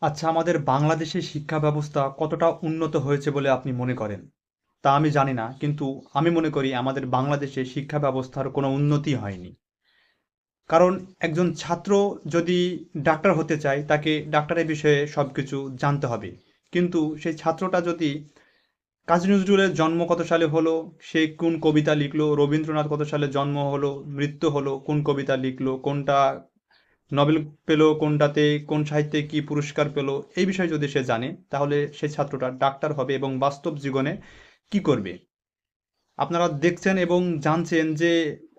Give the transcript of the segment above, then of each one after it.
আচ্ছা, আমাদের বাংলাদেশের শিক্ষা ব্যবস্থা কতটা উন্নত হয়েছে বলে আপনি মনে করেন? তা আমি জানি না, কিন্তু আমি মনে করি আমাদের বাংলাদেশে শিক্ষা ব্যবস্থার কোনো উন্নতি হয়নি। কারণ একজন ছাত্র যদি ডাক্তার হতে চায়, তাকে ডাক্তারের বিষয়ে সবকিছু জানতে হবে। কিন্তু সেই ছাত্রটা যদি কাজী নজরুলের জন্ম কত সালে হলো, সে কোন কবিতা লিখলো, রবীন্দ্রনাথ কত সালে জন্ম হলো, মৃত্যু হলো, কোন কবিতা লিখলো, কোনটা নোবেল পেলো, কোনটাতে কোন সাহিত্যে কি পুরস্কার পেলো, এই বিষয়ে যদি সে জানে, তাহলে সেই ছাত্রটা ডাক্তার হবে এবং বাস্তব জীবনে কি করবে। আপনারা দেখছেন এবং জানছেন যে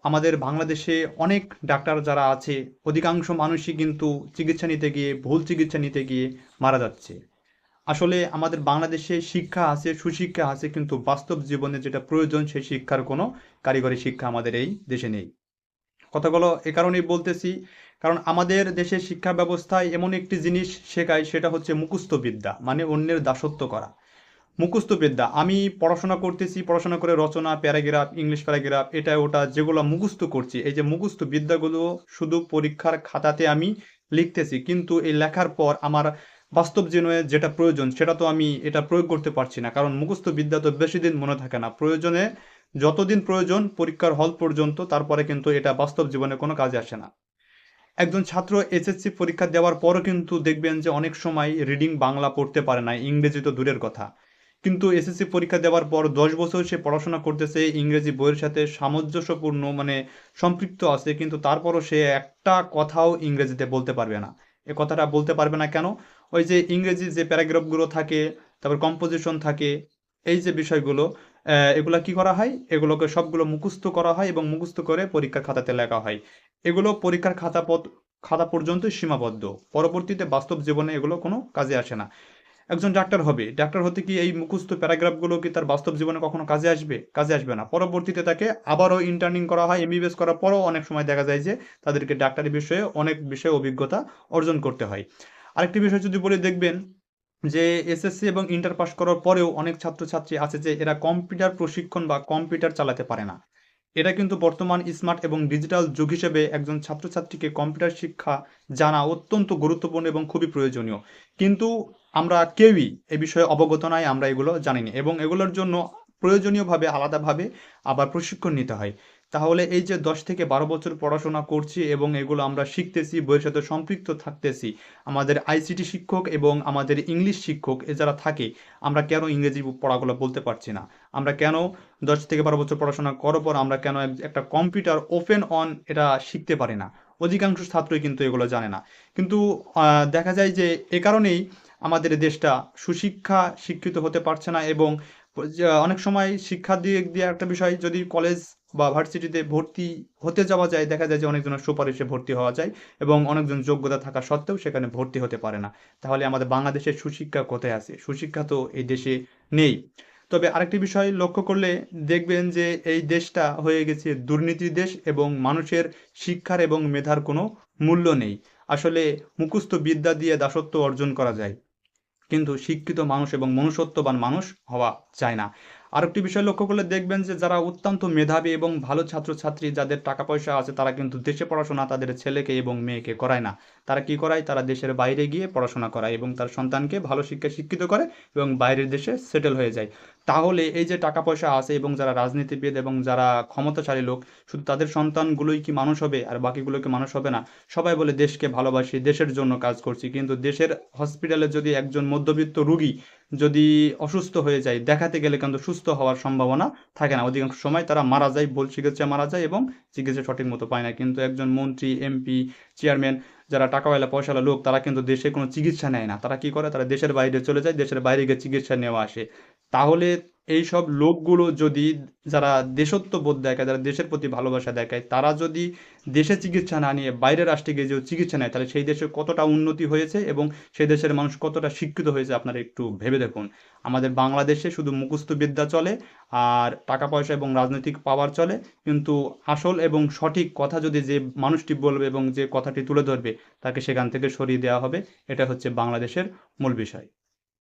আমাদের বাংলাদেশে অনেক ডাক্তার যারা আছে, অধিকাংশ মানুষই কিন্তু চিকিৎসা নিতে গিয়ে, ভুল চিকিৎসা নিতে গিয়ে মারা যাচ্ছে। আসলে আমাদের বাংলাদেশে শিক্ষা আছে, সুশিক্ষা আছে, কিন্তু বাস্তব জীবনে যেটা প্রয়োজন সেই শিক্ষার কোনো কারিগরি শিক্ষা আমাদের এই দেশে নেই। কথাগুলো এ কারণেই বলতেছি, কারণ আমাদের দেশের শিক্ষা ব্যবস্থায় এমন একটি জিনিস শেখায়, সেটা হচ্ছে মুখস্থ বিদ্যা, মানে অন্যের দাসত্ব করা। মুখস্থ বিদ্যা, আমি পড়াশোনা করতেছি, পড়াশোনা করে রচনা, প্যারাগ্রাফ, ইংলিশ প্যারাগ্রাফ, এটা ওটা যেগুলো মুখস্থ করছি, এই যে মুখস্থ বিদ্যাগুলো শুধু পরীক্ষার খাতাতে আমি লিখতেছি, কিন্তু এই লেখার পর আমার বাস্তব জীবনে যেটা প্রয়োজন সেটা তো আমি এটা প্রয়োগ করতে পারছি না, কারণ মুখস্থ বিদ্যা তো বেশি দিন মনে থাকে না। প্রয়োজনে যতদিন প্রয়োজন পরীক্ষার হল পর্যন্ত, তারপরে কিন্তু এটা বাস্তব জীবনে কোনো কাজে আসে না। একজন ছাত্র এসএসসি পরীক্ষা দেওয়ার পরও কিন্তু দেখবেন যে অনেক সময় রিডিং বাংলা পড়তে পারে না, ইংরেজি তো দূরের কথা। কিন্তু এসএসসি পরীক্ষা দেওয়ার পর ১০ বছর সে পড়াশোনা করতেছে, ইংরেজি বইয়ের সাথে সামঞ্জস্যপূর্ণ মানে সম্পৃক্ত আছে, কিন্তু তারপরও সে একটা কথাও ইংরেজিতে বলতে পারবে না। এ কথাটা বলতে পারবে না কেন? ওই যে ইংরেজি যে প্যারাগ্রাফগুলো থাকে, তারপর কম্পোজিশন থাকে, এই যে বিষয়গুলো, এগুলা কি করা হয়? এগুলোকে সবগুলো মুখস্থ করা হয় এবং মুখস্থ করে পরীক্ষার খাতাতে লেখা হয়। এগুলো পরীক্ষার খাতা পর্যন্তই সীমাবদ্ধ। পরবর্তীতে বাস্তব জীবনে এগুলো কোনো কাজে আসে না। একজন ডাক্তার হবে, ডাক্তার হতে কি এই মুখস্থ প্যারাগ্রাফগুলো কি তার বাস্তব জীবনে কখনো কাজে আসবে? কাজে আসবে না। পরবর্তীতে তাকে আবারও ইন্টার্নিং করা হয়, এমবিবিএস করার পরেও অনেক সময় দেখা যায় যে তাদেরকে ডাক্তারি বিষয়ে অনেক বিষয়ে অভিজ্ঞতা অর্জন করতে হয়। আরেকটি বিষয় যদি বলি, দেখবেন যে এসএসসি এবং ইন্টার পাস করার পরেও অনেক ছাত্রছাত্রী আছে যে এরা কম্পিউটার প্রশিক্ষণ বা কম্পিউটার চালাতে পারে না। এটা কিন্তু বর্তমান স্মার্ট এবং ডিজিটাল যুগ হিসেবে একজন ছাত্রছাত্রীকে কম্পিউটার শিক্ষা জানা অত্যন্ত গুরুত্বপূর্ণ এবং খুবই প্রয়োজনীয়। কিন্তু আমরা কেউই এ বিষয়ে অবগত নাই, আমরা এগুলো জানি না এবং এগুলোর জন্য প্রয়োজনীয়ভাবে আলাদাভাবে আবার প্রশিক্ষণ নিতে হয়। তাহলে এই যে 10 থেকে 12 বছর পড়াশোনা করছি এবং এগুলো আমরা শিখতেছি, বইয়ের সাথে সম্পৃক্ত থাকতেছি, আমাদের আইসিটি শিক্ষক এবং আমাদের ইংলিশ শিক্ষক এ যারা থাকে, আমরা কেন ইংরেজি পড়াগুলো বলতে পারছি না? আমরা কেন 10 থেকে 12 বছর পড়াশোনা করার পর আমরা কেন একটা কম্পিউটার ওপেন অন এটা শিখতে পারি না? অধিকাংশ ছাত্রই কিন্তু এগুলো জানে না। কিন্তু দেখা যায় যে এ কারণেই আমাদের দেশটা সুশিক্ষা শিক্ষিত হতে পারছে না এবং অনেক সময় শিক্ষা দিক দিয়ে একটা বিষয়, যদি কলেজ বা ভার্সিটিতে ভর্তি হতে যাওয়া যায়, দেখা যায় যে অনেকজনের সুপারিশে ভর্তি হওয়া যায় এবং অনেকজন যোগ্যতা থাকা সত্ত্বেও সেখানে ভর্তি হতে পারে না। তাহলে আমাদের বাংলাদেশের সুশিক্ষা কোথায় আছে? সুশিক্ষা তো এই দেশে নেই। তবে আরেকটি বিষয় লক্ষ্য করলে দেখবেন যে এই দেশটা হয়ে গেছে দুর্নীতির দেশ এবং মানুষের শিক্ষার এবং মেধার কোনো মূল্য নেই। আসলে মুখস্থ বিদ্যা দিয়ে দাসত্ব অর্জন করা যায়, কিন্তু শিক্ষিত মানুষ এবং মনুষ্যত্ববান মানুষ হওয়া যায় না। আরেকটি বিষয় লক্ষ্য করলে দেখবেন যে যারা অত্যন্ত মেধাবী এবং ভালো ছাত্রছাত্রী, যাদের টাকা পয়সা আছে, তারা কিন্তু দেশে পড়াশোনা তাদের ছেলেকে এবং মেয়েকে করায় না। তারা কি করায়? তারা দেশের বাইরে গিয়ে পড়াশোনা করায় এবং তার সন্তানকে ভালো শিক্ষায় শিক্ষিত করে এবং বাইরের দেশে সেটেল হয়ে যায়। তাহলে এই যে টাকা পয়সা আছে এবং যারা রাজনীতিবিদ এবং যারা ক্ষমতাশালী লোক, শুধু তাদের সন্তানগুলোই কি মানুষ হবে আর বাকিগুলো কি মানুষ হবে না? সবাই বলে দেশকে ভালোবাসি, দেশের জন্য কাজ করছি, কিন্তু দেশের হসপিটালে যদি একজন মধ্যবিত্ত রোগী যদি অসুস্থ হয়ে যায়, দেখাতে গেলে কিন্তু সুস্থ হওয়ার সম্ভাবনা থাকে না। অধিকাংশ সময় তারা মারা যায়, ভুল চিকিৎসায় মারা যায় এবং চিকিৎসা সঠিক মতো পায় না। কিন্তু একজন মন্ত্রী, এমপি, চেয়ারম্যান, যারা টাকাওয়ালা পয়সাওয়ালা লোক, তারা কিন্তু দেশে কোনো চিকিৎসা নেয় না। তারা কি করে? তারা দেশের বাইরে চলে যায়, দেশের বাইরে গিয়ে চিকিৎসা নেওয়া আসে। তাহলে এইসব লোকগুলো যদি, যারা দেশত্ববোধ দেখায়, যারা দেশের প্রতি ভালোবাসা দেখায়, তারা যদি দেশে চিকিৎসা না নিয়ে বাইরের রাষ্ট্রে গিয়ে যে চিকিৎসা নেয়, তাহলে সেই দেশে কতটা উন্নতি হয়েছে এবং সেই দেশের মানুষ কতটা শিক্ষিত হয়েছে আপনারা একটু ভেবে দেখুন। আমাদের বাংলাদেশে শুধু মুখস্থ বিদ্যা চলে আর টাকা পয়সা এবং রাজনৈতিক পাওয়ার চলে, কিন্তু আসল এবং সঠিক কথা যদি যে মানুষটি বলবে এবং যে কথাটি তুলে ধরবে, তাকে সেখান থেকে সরিয়ে দেওয়া হবে। এটা হচ্ছে বাংলাদেশের মূল বিষয়।